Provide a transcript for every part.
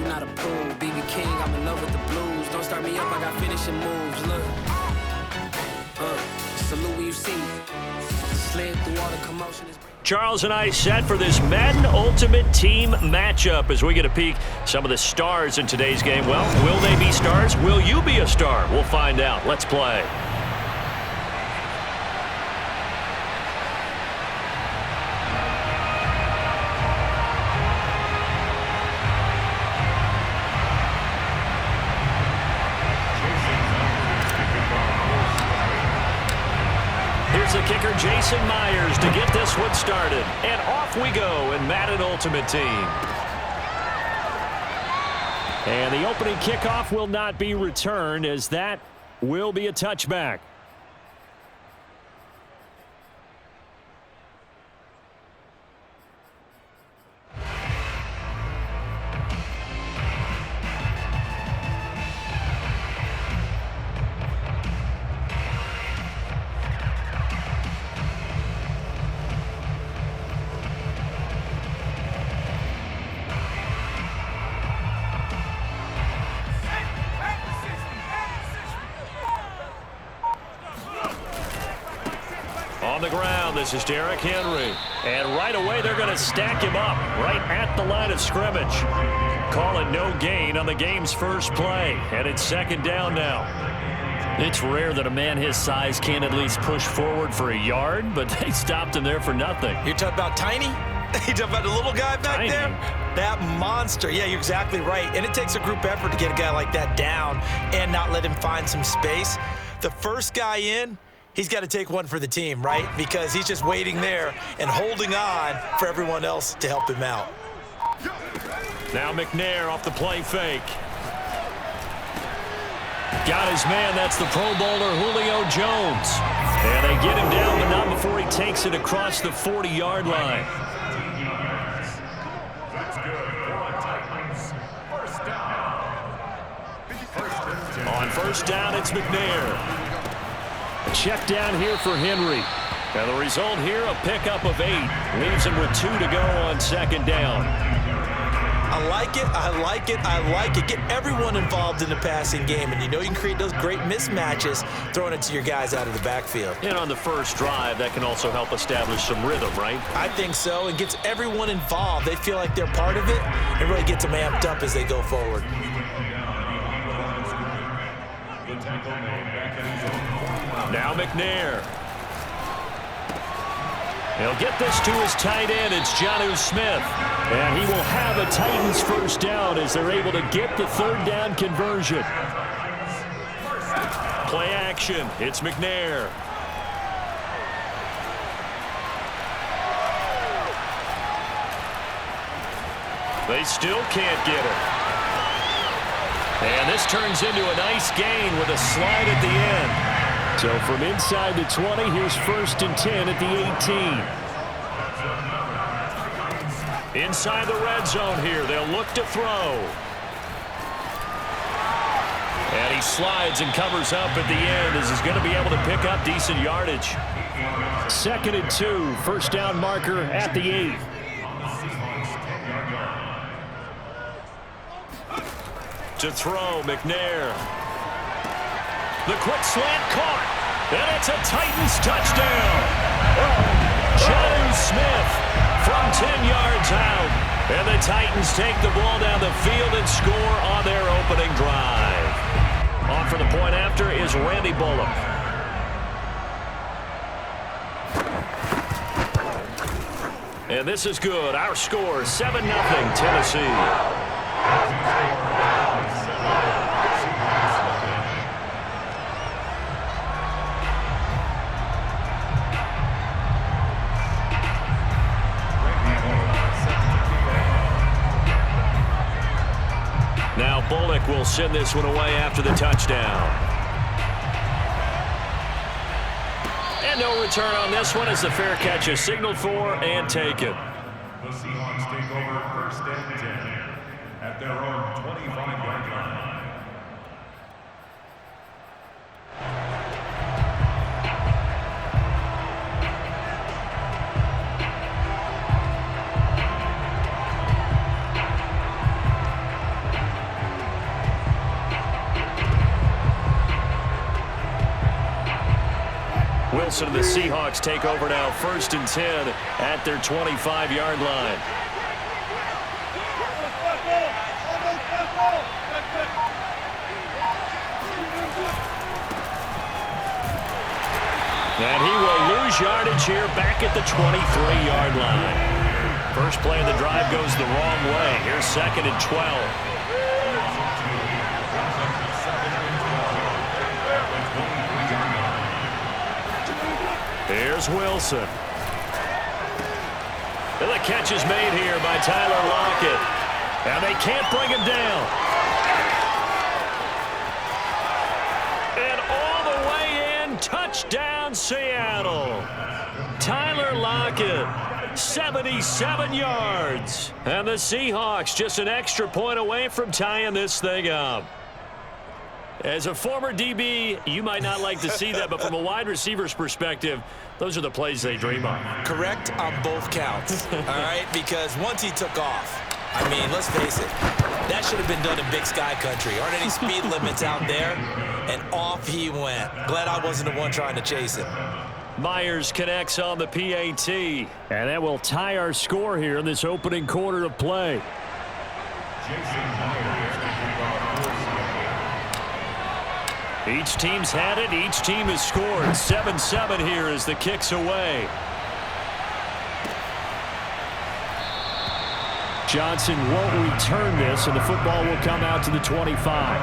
not approved. BB King, I'm in love with the blues. Don't start me up, I got finishing moves. Look, salute when you see me. Slid through all the commotion. Charles and I set for this Madden Ultimate Team matchup as we get a peek some of the stars in today's game. Well, will they be stars? Will you be a star? We'll find out. Let's play. The kicker, Jason Myers, to get this one started. And off we go in Madden Ultimate Team. And the opening kickoff will not be returned, as that will be a touchback. On the ground, this is Derrick Henry. And right away, they're going to stack him up right at the line of scrimmage. Calling no gain on the game's first play. And it's second down now. It's rare that a man his size can't at least push forward for a yard, but they stopped him there for nothing. You're talking about tiny? You're talking about the little guy back there? That monster. Yeah, you're exactly right. And it takes a group effort to get a guy like that down and not let him find some space. The first guy in, he's got to take one for the team, right? Because he's just waiting there and holding on for everyone else to help him out. Now McNair off the play fake. Got his man. That's the Pro Bowler Julio Jones. And they get him down, but not before he takes it across the 40-yard line. On first down, it's McNair. Check down here for Henry. And the result here, a pickup of 8. Leaves him with 2 to go on second down. I like it, I like it, I like it. Get everyone involved in the passing game, and you know you can create those great mismatches throwing it to your guys out of the backfield. And on the first drive, that can also help establish some rhythm, right? I think so. It gets everyone involved. They feel like they're part of it. It really gets them amped up as they go forward. Now McNair. He'll get this to his tight end. It's Jonnu Smith. And he will have a Titans first down as they're able to get the third down conversion. Play action. It's McNair. They still can't get it. And this turns into a nice gain with a slide at the end. So from inside the 20, here's 1st and 10 at the 18. Inside the red zone here, they'll look to throw. And he slides and covers up at the end as he's going to be able to pick up decent yardage. 2nd and 2, first down marker at the 8. To throw, McNair. The quick slant caught. And it's a Titans touchdown. Jonnu Smith from 10 yards out. And the Titans take the ball down the field and score on their opening drive. On for the point after is Randy Bullock. And this is good. Our score, 7-0 Tennessee. Now Bullock will send this one away after the touchdown. And no return on this one as the fair catch is signaled for and taken. The Seahawks take over 1st and 10 at their own 25-yard line. Wilson and the Seahawks take over now, 1st and 10 at their 25-yard line. And he will lose yardage here back at the 23-yard line. First play of the drive goes the wrong way. Here's 2nd and 12. Here's Wilson. And the catch is made here by Tyler Lockett. And they can't bring him down. And all the way in, touchdown Seattle. Tyler Lockett, 77 yards. And the Seahawks just an extra point away from tying this thing up. As a former DB, you might not like to see that, but from a wide receiver's perspective, those are the plays they dream of. Correct on both counts, all right? Because once he took off, I mean, let's face it, that should have been done in Big Sky Country. Aren't any speed limits out there? And off he went. Glad I wasn't the one trying to chase him. Myers connects on the PAT. And that will tie our score here in this opening quarter of play. Each team's had it. Each team has scored. 7-7 here as the kick's away. Johnson won't return this, and the football will come out to the 25.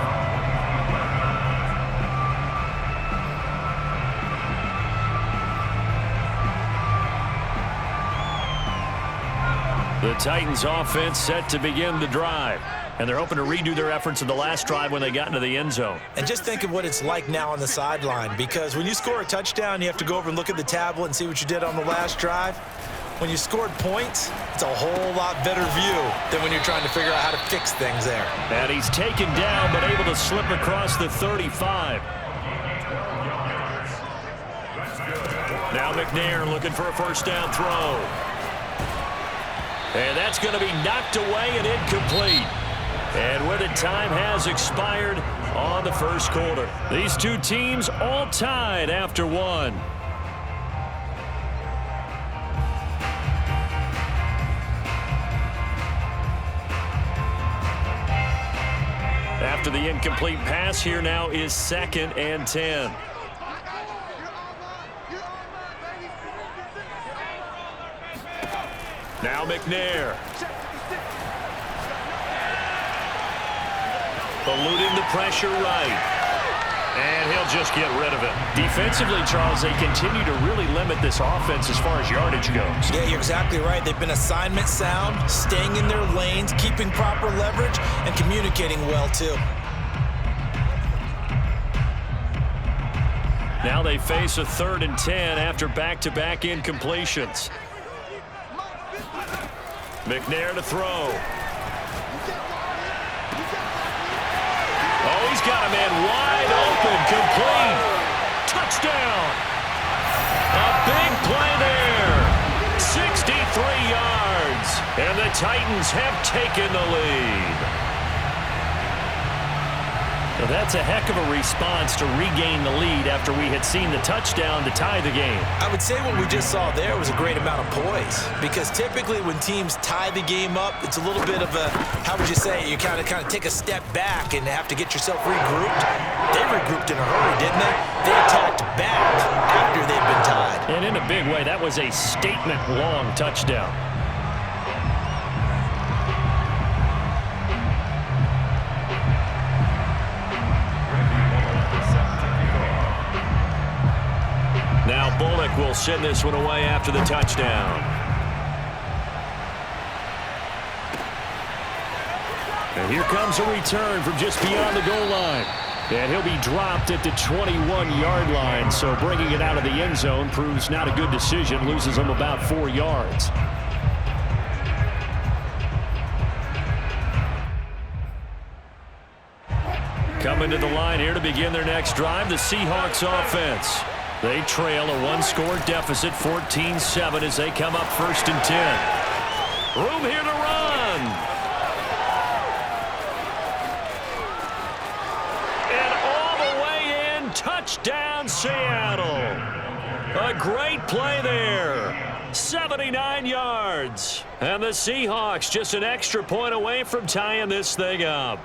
The Titans offense set to begin the drive. And they're hoping to redo their efforts in the last drive when they got into the end zone. And just think of what it's like now on the sideline, because when you score a touchdown, you have to go over and look at the tablet and see what you did on the last drive. When you scored points, it's a whole lot better view than when you're trying to figure out how to fix things there. And he's taken down but able to slip across the 35. Now McNair looking for a first down throw. And that's going to be knocked away and incomplete. And with it, time has expired on the first quarter. These two teams all tied after one. After the incomplete pass, here now is 2nd and 10. Now McNair. Eluding the pressure right. And he'll just get rid of it. Defensively, Charles, they continue to really limit this offense as far as yardage goes. Yeah, you're exactly right. They've been assignment sound, staying in their lanes, keeping proper leverage, and communicating well, too. Now they face a 3rd and 10 after back-to-back incompletions. McNair to throw. Oh, he's got a man wide open, complete. Touchdown. A big play there. 63 yards. And the Titans have taken the lead. Now that's a heck of a response to regain the lead after we had seen the touchdown to tie the game. I would say what we just saw there was a great amount of poise, because typically when teams tie the game up, it's a little bit of a, how would you say, you kind of take a step back and have to get yourself regrouped. They regrouped in a hurry, didn't they? They attacked back after they'd been tied. And in a big way, that was a statement-long touchdown. Now Bullock will send this one away after the touchdown. And here comes a return from just beyond the goal line. And he'll be dropped at the 21-yard line, so bringing it out of the end zone proves not a good decision, loses him about 4 yards. Coming to the line here to begin their next drive, the Seahawks offense. They trail a one-score deficit, 14-7, as they come up 1st and 10. Room here to run. And all the way in, touchdown Seattle. A great play there. 79 yards. And the Seahawks just an extra point away from tying this thing up.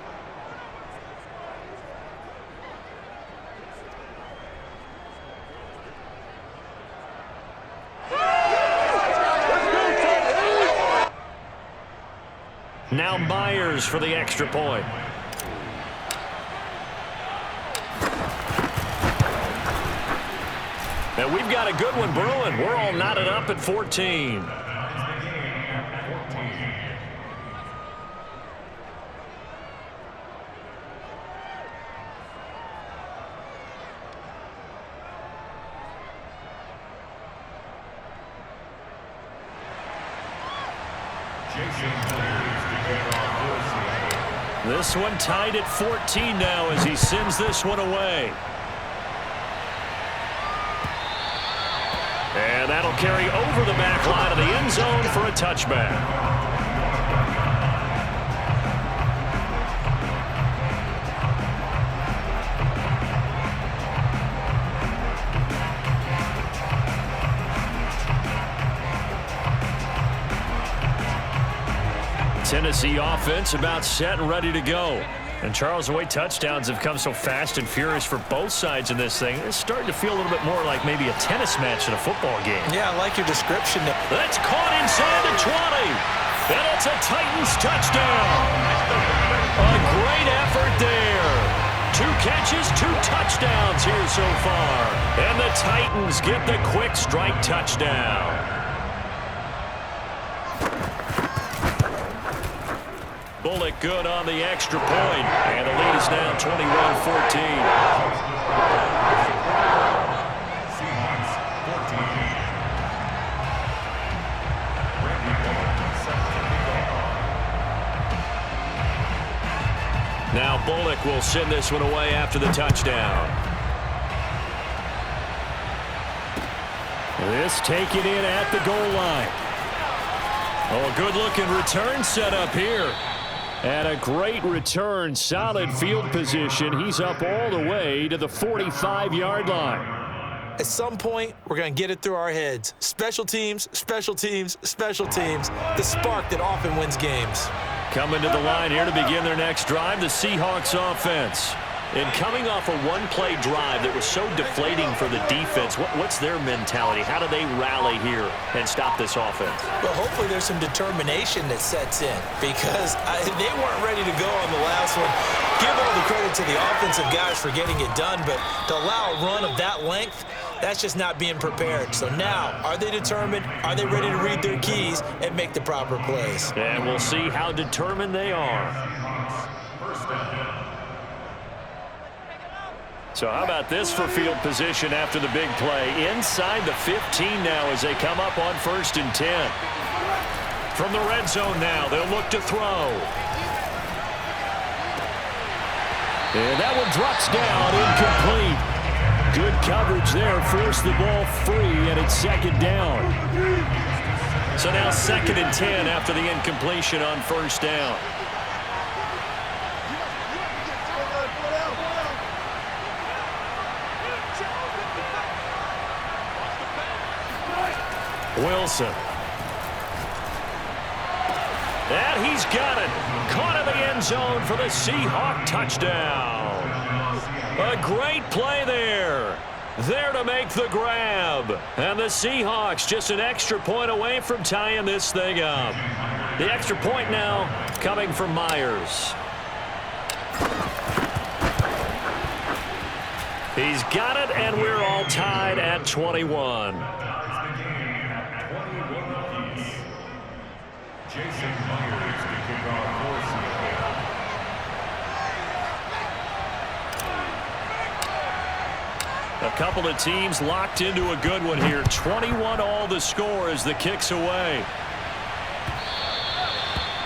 Now Myers for the extra point. And we've got a good one brewing. We're all knotted up at 14. This one tied at 14 now as he sends this one away. And that'll carry over the back line of the end zone for a touchback. Tennessee offense about set and ready to go. And Charles, the way touchdowns have come so fast and furious for both sides in this thing, it's starting to feel a little bit more like maybe a tennis match in a football game. Yeah, I like your description. That's caught inside the 20. And it's a Titans touchdown. A great effort there. 2 catches, 2 touchdowns here so far. And the Titans get the quick strike touchdown. Bullock good on the extra point. And the lead is now 21-14. Now Bullock will send this one away after the touchdown. This taken in at the goal line. Oh, a good-looking return set up here. And a great return, solid field position. He's up all the way to the 45-yard line. At some point, we're going to get it through our heads. Special teams, special teams, special teams. The spark that often wins games. Coming to the line here to begin their next drive, the Seahawks offense. And coming off a one-play drive that was so deflating for the defense, what's their mentality? How do they rally here and stop this offense? Well, hopefully there's some determination that sets in because they weren't ready to go on the last one. Give all the credit to the offensive guys for getting it done, but to allow a run of that length, that's just not being prepared. So now, are they determined? Are they ready to read their keys and make the proper plays? And we'll see how determined they are. So how about this for field position after the big play? Inside the 15 now as they come up on 1st and 10. From the red zone now, they'll look to throw. And that one drops down, incomplete. Good coverage there, forced the ball free, and it's 2nd down. So now 2nd and 10 after the incompletion on 1st down. Wilson. And he's got it. Caught in the end zone for the Seahawk touchdown. A great play there. There to make the grab. And the Seahawks just an extra point away from tying this thing up. The extra point now coming from Myers. He's got it, and we're all tied at 21. A couple of teams locked into a good one here. 21 all the score as the kick's away.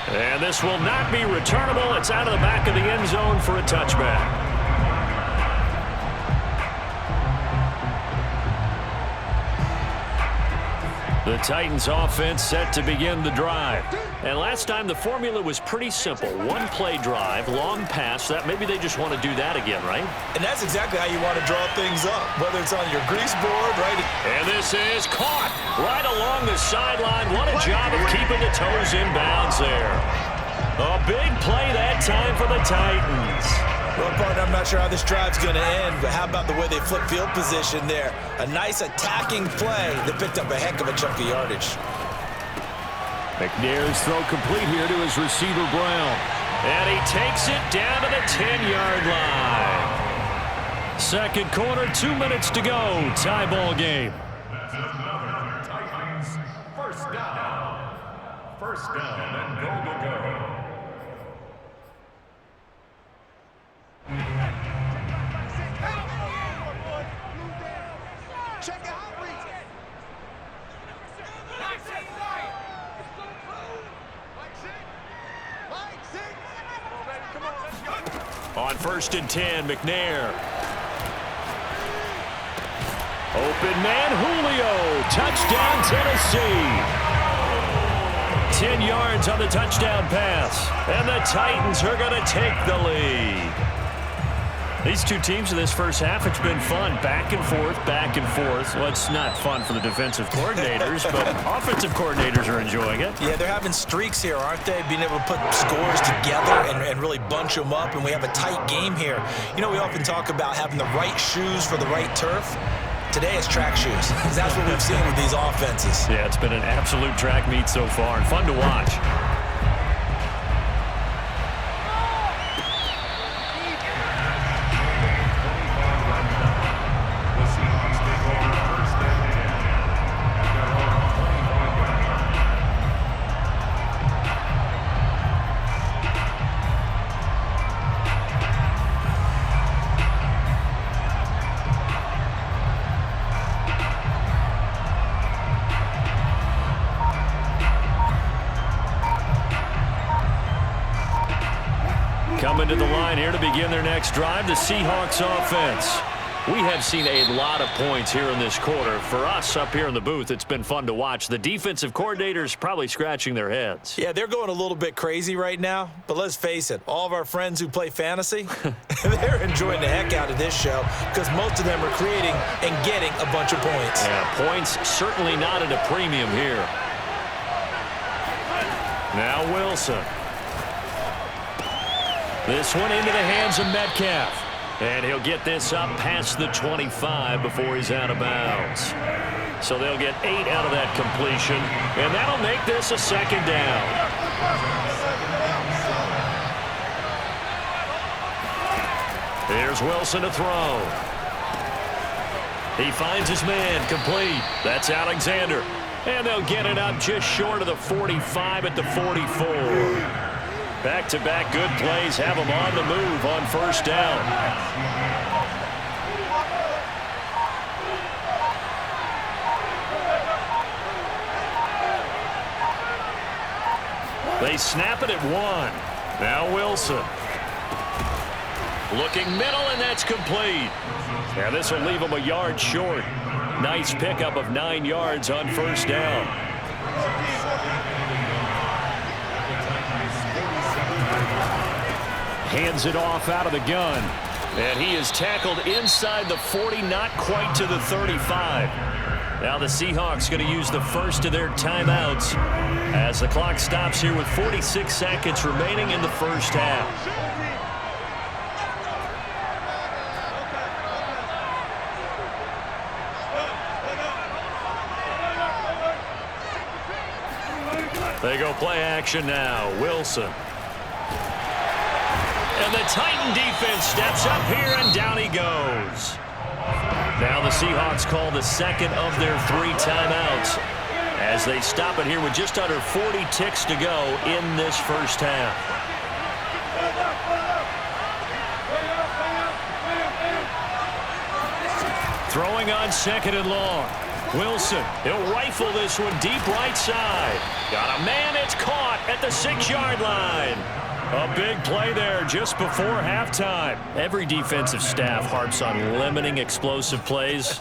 And this will not be returnable. It's out of the back of the end zone for a touchback. The Titans offense set to begin the drive. And last time the formula was pretty simple. One play drive, long pass. That maybe they just want to do that again, right? And that's exactly how you want to draw things up, whether it's on your grease board, right? And this is caught right along the sideline. What a job of keeping the toes in bounds there. A big play that time for the Titans. Well, partner, I'm not sure how this drive's going to end, but how about the way they flip field position there? A nice attacking play that picked up a heck of a chunk of yardage. McNair's throw complete here to his receiver, Brown. And he takes it down to the 10-yard line. Second quarter, 2 minutes to go. Tie ball game. That's another Titans first down. First down and goal to go. On 1st and 10, McNair. Open man, Julio. Touchdown, Tennessee. 10 yards on the touchdown pass. And the Titans are going to take the lead. These two teams in this first half, it's been fun. Back and forth, back and forth. Well, it's not fun for the defensive coordinators, but offensive coordinators are enjoying it. Yeah, they're having streaks here, aren't they? Being able to put scores together and really bunch them up, and we have a tight game here. You know, we often talk about having the right shoes for the right turf. Today it's track shoes. That's what we've seen with these offenses. Yeah, it's been an absolute track meet so far, and fun to watch. Coming to the line here to begin their next drive, the Seahawks offense. We have seen a lot of points here in this quarter. For us up here in the booth, it's been fun to watch. The defensive coordinators probably scratching their heads. Yeah, they're going a little bit crazy right now, but let's face it, all of our friends who play fantasy, they're enjoying the heck out of this show because most of them are creating and getting a bunch of points. Yeah, points certainly not at a premium here. Now Wilson. This one into the hands of Metcalf. And he'll get this up past the 25 before he's out of bounds. So they'll get 8 out of that completion. And that'll make this a second down. Here's Wilson to throw. He finds his man complete. That's Alexander. And they'll get it up just short of the 45 at the 44. Back-to-back good plays have them on the move on first down. They snap it at 1. Now Wilson. Looking middle, and that's complete. Yeah, this will leave them a yard short. Nice pickup of 9 yards on first down. Hands it off out of the gun. And he is tackled inside the 40, not quite to the 35. Now the Seahawks going to use the first of their timeouts as the clock stops here with 46 seconds remaining in the first half. They go play action now. Wilson. And the Titan defense steps up here, and down he goes. Now the Seahawks call the second of their 3 timeouts as they stop it here with just under 40 ticks to go in this first half. Throwing on second and long. Wilson, he'll rifle this one deep right side. Got a man, it's caught at the 6-yard line. A big play there just before halftime. Every defensive staff harps on limiting explosive plays.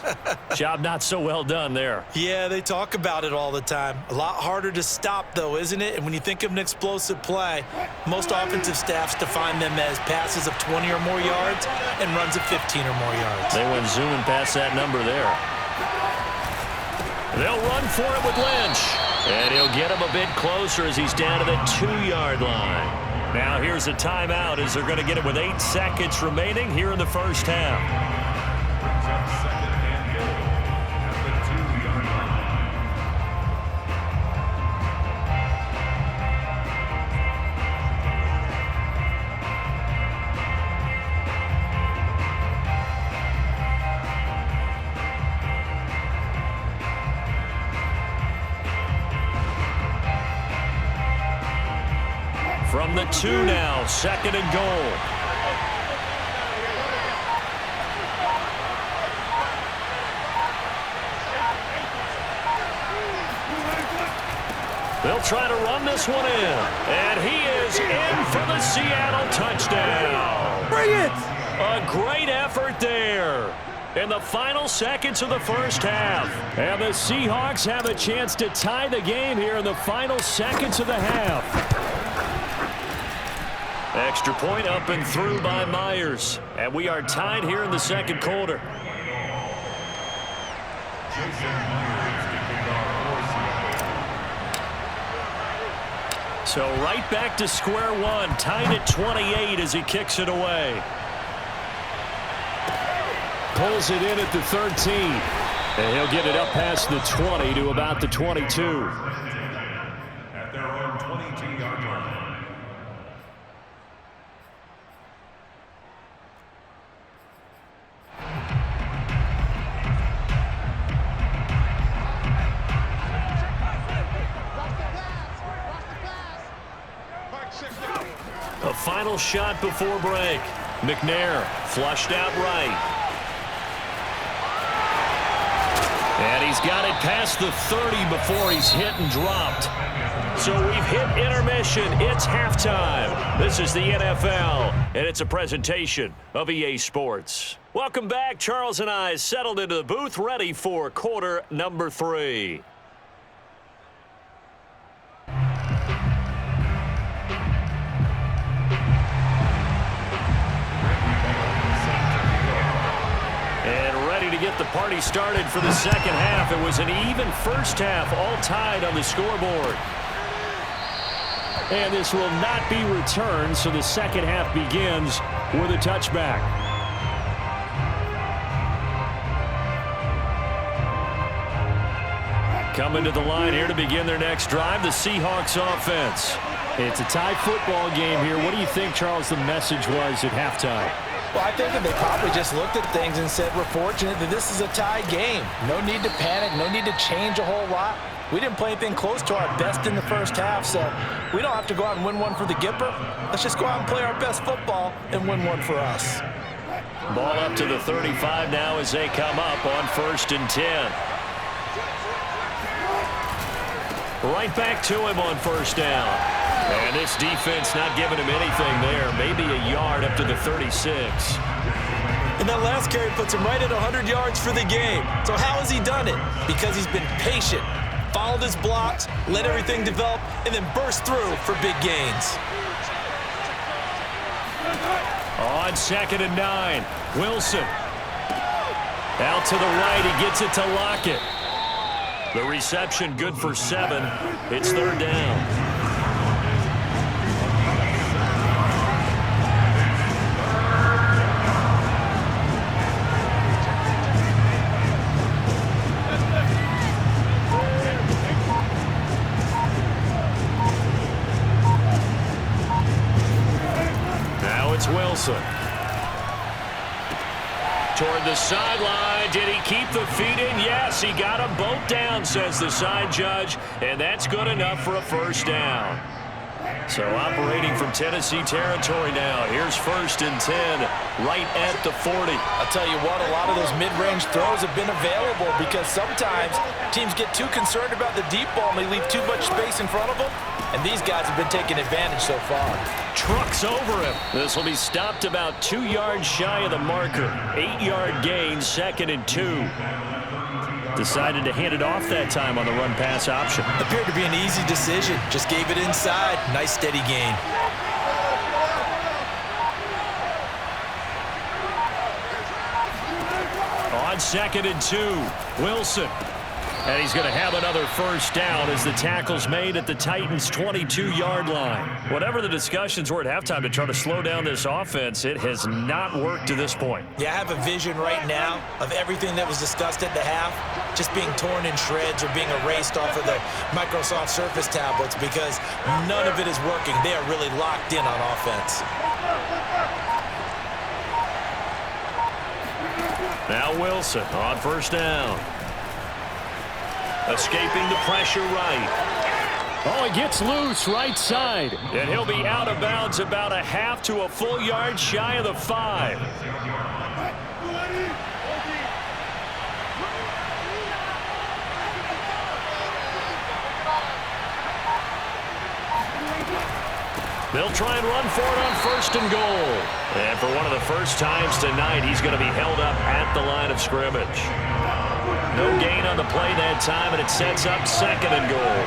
Job not so well done there. Yeah, they talk about it all the time. A lot harder to stop, though, isn't it? And when you think of an explosive play, most offensive staffs define them as passes of 20 or more yards and runs of 15 or more yards. They went zooming past that number there. They'll run for it with Lynch. And he'll get him a bit closer as he's down to the 2-yard line. Now here's a timeout as they're going to get it with 8 seconds remaining here in the first half. From the 2 now, 2nd and goal. They'll try to run this one in. And he is in for the Seattle touchdown. Bring it! A great effort there in the final seconds of the first half. And the Seahawks have a chance to tie the game here in the final seconds of the half. Extra point up and through by Myers. And we are tied here in the second quarter. So right back to square one. Tied at 28 as he kicks it away. Pulls it in at the 13. And he'll get it up past the 20 to about the 22. At their own 22-yard line. A final shot before break. McNair flushed out right. And he's got it past the 30 before he's hit and dropped. So we've hit intermission. It's halftime. This is the NFL, and it's a presentation of EA Sports. Welcome back. Charles and I settled into the booth, ready for quarter number 3. To get the party started for the second half. It was an even first half, all tied on the scoreboard. And this will not be returned, so the second half begins with a touchback. Coming to the line here to begin their next drive, the Seahawks offense. It's a tie football game here. What do you think, Charles, the message was at halftime? Well, I think that they probably just looked at things and said, we're fortunate that this is a tie game. No need to panic, no need to change a whole lot. We didn't play anything close to our best in the first half, so we don't have to go out and win one for the Gipper. Let's just go out and play our best football and win one for us. Ball up to the 35 now as they come up on 1st and 10. Right back to him on 1st down. And this defense not giving him anything there. Maybe a yard up to the 36. And that last carry puts him right at 100 yards for the game. So how has he done it? Because he's been patient, followed his blocks, let everything develop, and then burst through for big gains. On 2nd and 9, Wilson. Out to the right, he gets it to Lockett. The reception good for 7. It's 3rd down. Wilson. Toward the sideline. Did he keep the feet in? Yes, he got them both down, says the side judge, and that's good enough for a 1st down. So operating from Tennessee territory now. Here's 1st and 10, right at the 40. I'll tell you what, a lot of those mid-range throws have been available because sometimes teams get too concerned about the deep ball and they leave too much space in front of them. And these guys have been taking advantage so far. Trucks over him. This will be stopped about 2 yards shy of the marker. 8-yard gain, 2nd and 2. Decided to hand it off that time on the run-pass option. Appeared to be an easy decision. Just gave it inside. Nice steady gain. On 2nd and 2, Wilson. And he's going to have another 1st down as the tackle's made at the Titans' 22-yard line. Whatever the discussions were at halftime to try to slow down this offense, it has not worked to this point. Yeah, I have a vision right now of everything that was discussed at the half just being torn in shreds or being erased off of the Microsoft Surface tablets because none of it is working. They are really locked in on offense. Now Wilson on 1st down. Escaping the pressure right. Oh, he gets loose right side. And he'll be out of bounds about a half to a full yard shy of the 5. They'll try and run for it on 1st and goal. And for one of the first times tonight, he's going to be held up at the line of scrimmage. No gain on the play that time, and it sets up 2nd and goal.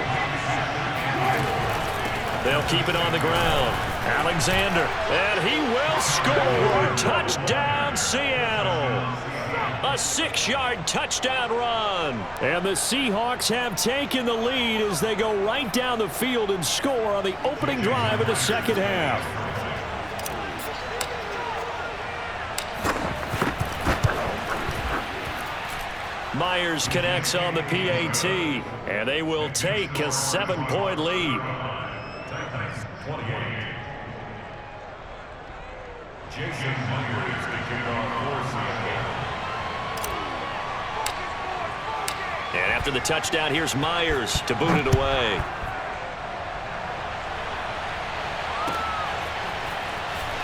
They'll keep it on the ground. Alexander, and he will score. Touchdown, Seattle. A 6-yard touchdown run. And the Seahawks have taken the lead as they go right down the field and score on the opening drive of the 2nd half. Myers connects on the PAT, and they will take a 7-point lead. Titans 28. Jason Myers to kick off for Seattle. And after the touchdown, here's Myers to boot it away.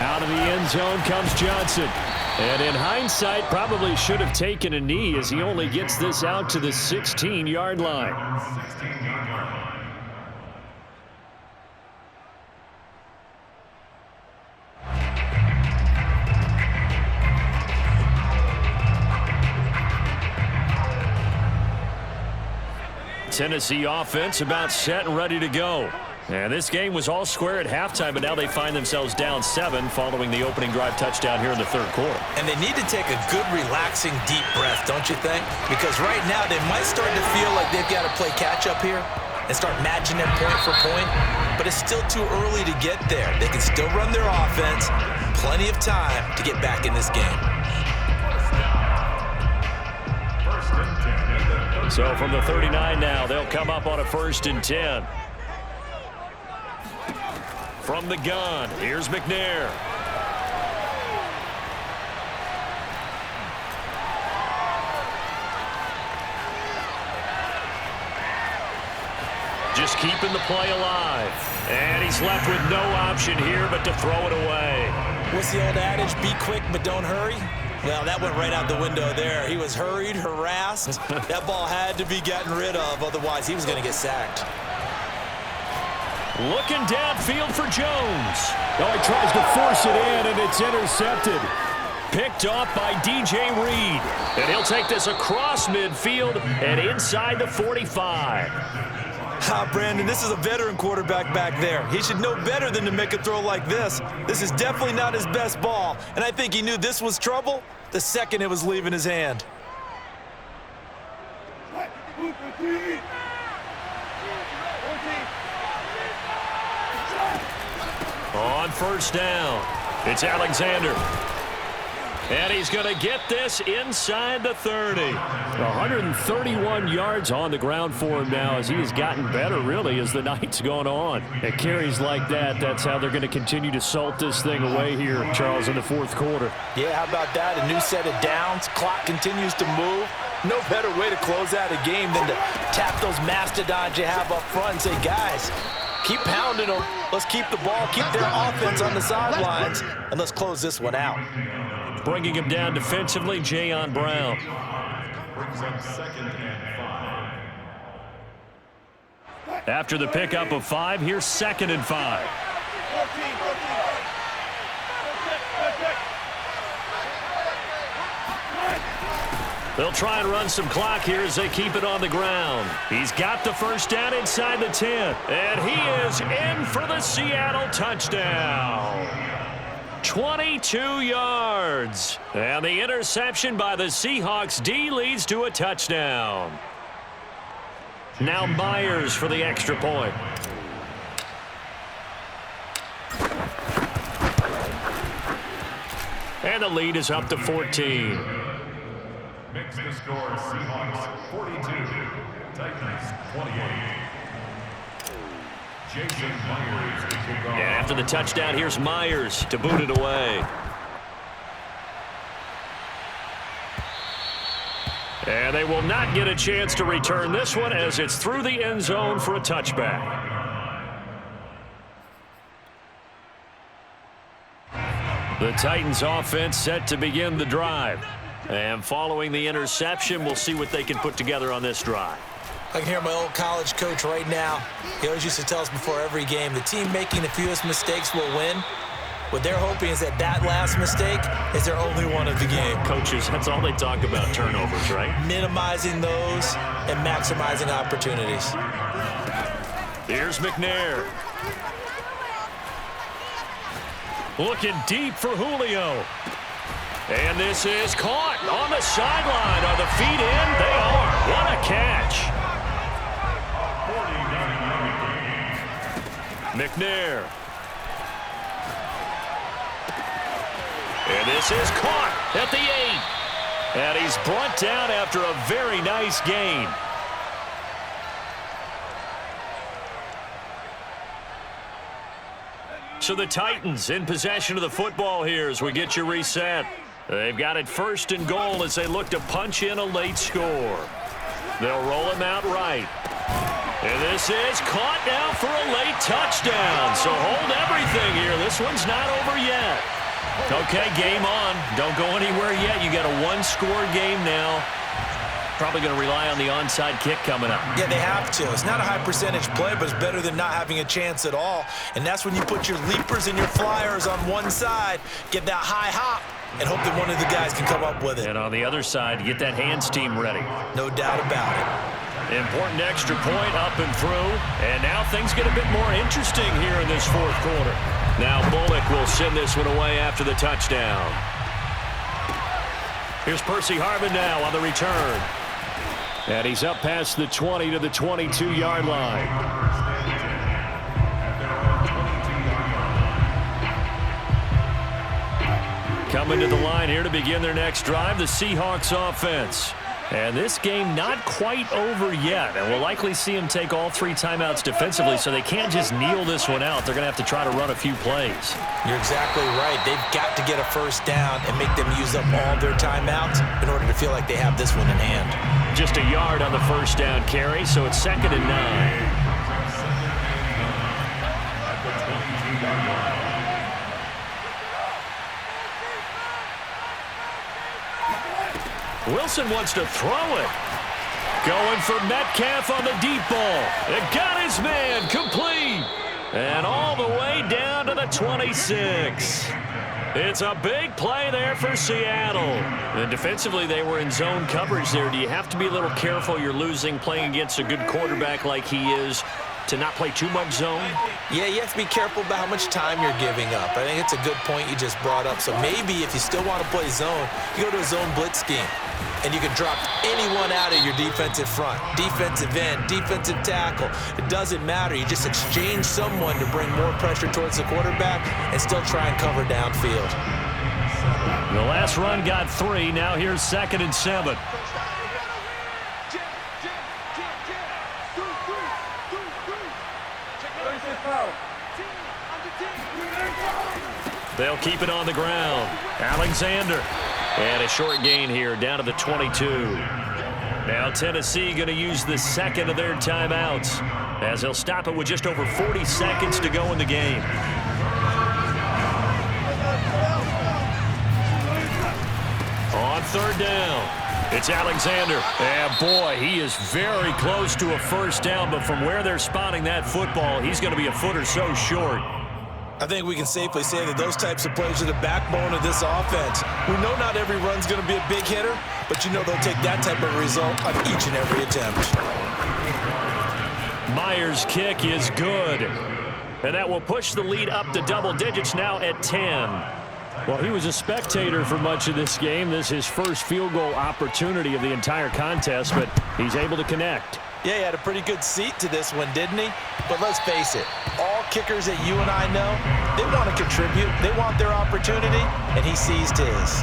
Out of the end zone comes Johnson. And in hindsight, probably should have taken a knee as he only gets this out to the 16-yard line. 16-yard line. Tennessee offense about set and ready to go. And this game was all square at halftime, but now they find themselves down 7 following the opening drive touchdown here in the 3rd quarter. And they need to take a good, relaxing, deep breath, don't you think? Because right now they might start to feel like they've got to play catch-up here and start matching them point for point, but it's still too early to get there. They can still run their offense. Plenty of time to get back in this game. So from the 39 now, they'll come up on a 1st and 10. From the gun, here's McNair. Just keeping the play alive. And he's left with no option here but to throw it away. What's the old adage? Be quick, but don't hurry. Well, that went right out the window there. He was hurried, harassed. That ball had to be gotten rid of, otherwise he was going to get sacked. Looking downfield for Jones. Oh, he tries to force it in, and it's intercepted. Picked off by DJ Reed. And he'll take this across midfield and inside the 45. Brandon, this is a veteran quarterback back there. He should know better than to make a throw like this. This is definitely not his best ball, and I think he knew this was trouble the second it was leaving his hand. On 1st down, it's Alexander. And he's going to get this inside the 30. 131 yards on the ground for him now as he has gotten better, really, as the night's gone on. At carries like that, that's how they're going to continue to salt this thing away here, Charles, in the 4th quarter. Yeah, how about that? A new set of downs. Clock continues to move. No better way to close out a game than to tap those mastodons you have up front and say, guys, keep pounding them. Let's keep the ball, keep their offense on the sidelines, and let's close this one out. Bringing him down defensively, Jayon Brown. Brings up 2nd and 5. After the pickup of 5, here's 2nd and 5. They'll try and run some clock here as they keep it on the ground. He's got the first down inside the 10, and he is in for the Seattle touchdown. 22 yards. And the interception by the Seahawks D leads to a touchdown. Now Myers for the extra point. And the lead is up to 14. Makes the score Seahawks 42, Titans 28. Jason Myers to kick off. And after the touchdown, here's Myers to boot it away. And they will not get a chance to return this one as it's through the end zone for a touchback. The Titans offense set to begin the drive. And following the interception, we'll see what they can put together on this drive. I can hear my old college coach right now. He always used to tell us before every game, the team making the fewest mistakes will win. What they're hoping is that last mistake is their only one of the game. Coaches, that's all they talk about, turnovers, right? Minimizing those and maximizing opportunities. Here's McNair. Looking deep for Julio. And this is caught on the sideline. Are the feet in? They are. What a catch. McNair. And this is caught at the 8. And he's brought down after a very nice gain. So the Titans in possession of the football here as we get you reset. They've got it 1st and goal as they look to punch in a late score. They'll roll him out right. And this is caught now for a late touchdown. So hold everything here. This one's not over yet. Okay, game on. Don't go anywhere yet. You got a 1-score game now. Probably going to rely on the onside kick coming up. Yeah, they have to. It's not a high percentage play, but it's better than not having a chance at all. And that's when you put your leapers and your flyers on one side, get that high hop, and hope that one of the guys can come up with it. And on the other side, get that hands team ready. No doubt about it. Important extra point up and through. And now things get a bit more interesting here in this 4th quarter. Now Bullock will send this one away after the touchdown. Here's Percy Harvin now on the return. And he's up past the 20 to the 22-yard line. Coming to the line here to begin their next drive, the Seahawks offense. And this game not quite over yet. And we'll likely see them take all 3 timeouts defensively, so they can't just kneel this one out. They're going to have to try to run a few plays. You're exactly right. They've got to get a first down and make them use up all their timeouts in order to feel like they have this one in hand. Just a yard on the first down carry, so it's 2nd and 9. Wilson wants to throw it. Going for Metcalf on the deep ball. It got his man complete. And all the way down to the 26. It's a big play there for Seattle. And defensively, they were in zone coverage there. Do you have to be a little careful? You're losing playing against a good quarterback like he is to not play too much zone? Yeah, you have to be careful about how much time you're giving up. I think it's a good point you just brought up. So maybe if you still want to play zone, you go to a zone blitz scheme. And you can drop anyone out of your defensive front, defensive end, defensive tackle. It doesn't matter. You just exchange someone to bring more pressure towards the quarterback and still try and cover downfield. The last run got 3. Now here's 2nd and 7. They'll keep it on the ground. Alexander. And a short gain here down to the 22. Now Tennessee going to use the 2nd of their timeouts as he'll stop it with just over 40 seconds to go in the game. On third down, it's Alexander. And boy, he is very close to a first down, but from where they're spotting that football, he's going to be a foot or so short. I think we can safely say that those types of plays are the backbone of this offense. We know not every run's going to be a big hitter, but you know they'll take that type of result on each and every attempt. Myers' kick is good, and that will push the lead up to double digits now at 10. Well, he was a spectator for much of this game. This is his first field goal opportunity of the entire contest, but he's able to connect. Yeah, he had a pretty good seat to this one, didn't he? But let's face it, all kickers that you and I know, they want to contribute. They want their opportunity, and he seized his.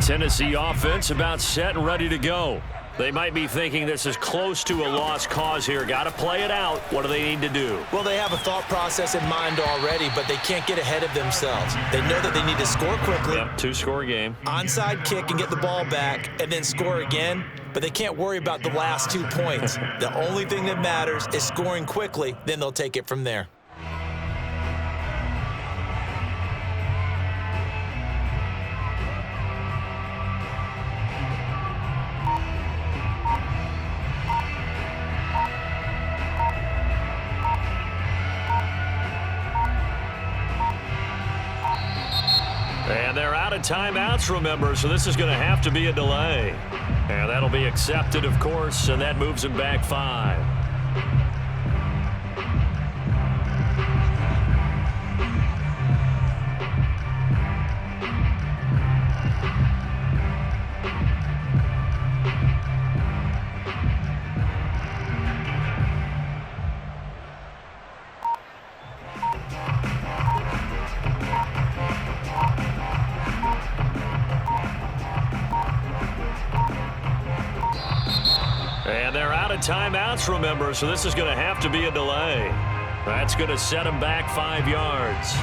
Tennessee offense about set and ready to go. They might be thinking this is close to a lost cause here. Got to play it out. What do they need to do? Well, they have a thought process in mind already, but they can't get ahead of themselves. They know that they need to score quickly. Yep, two-score game. Onside kick and get the ball back and then score again, but they can't worry about the last 2 points. The only thing that matters is scoring quickly, then they'll take it from there. And they're out of timeouts, remember, so this is going to have to be a delay. And that'll be accepted, of course, and that moves them back 5. And they're out of timeouts, remember, so this is going to have to be a delay. That's going to set them back 5 yards.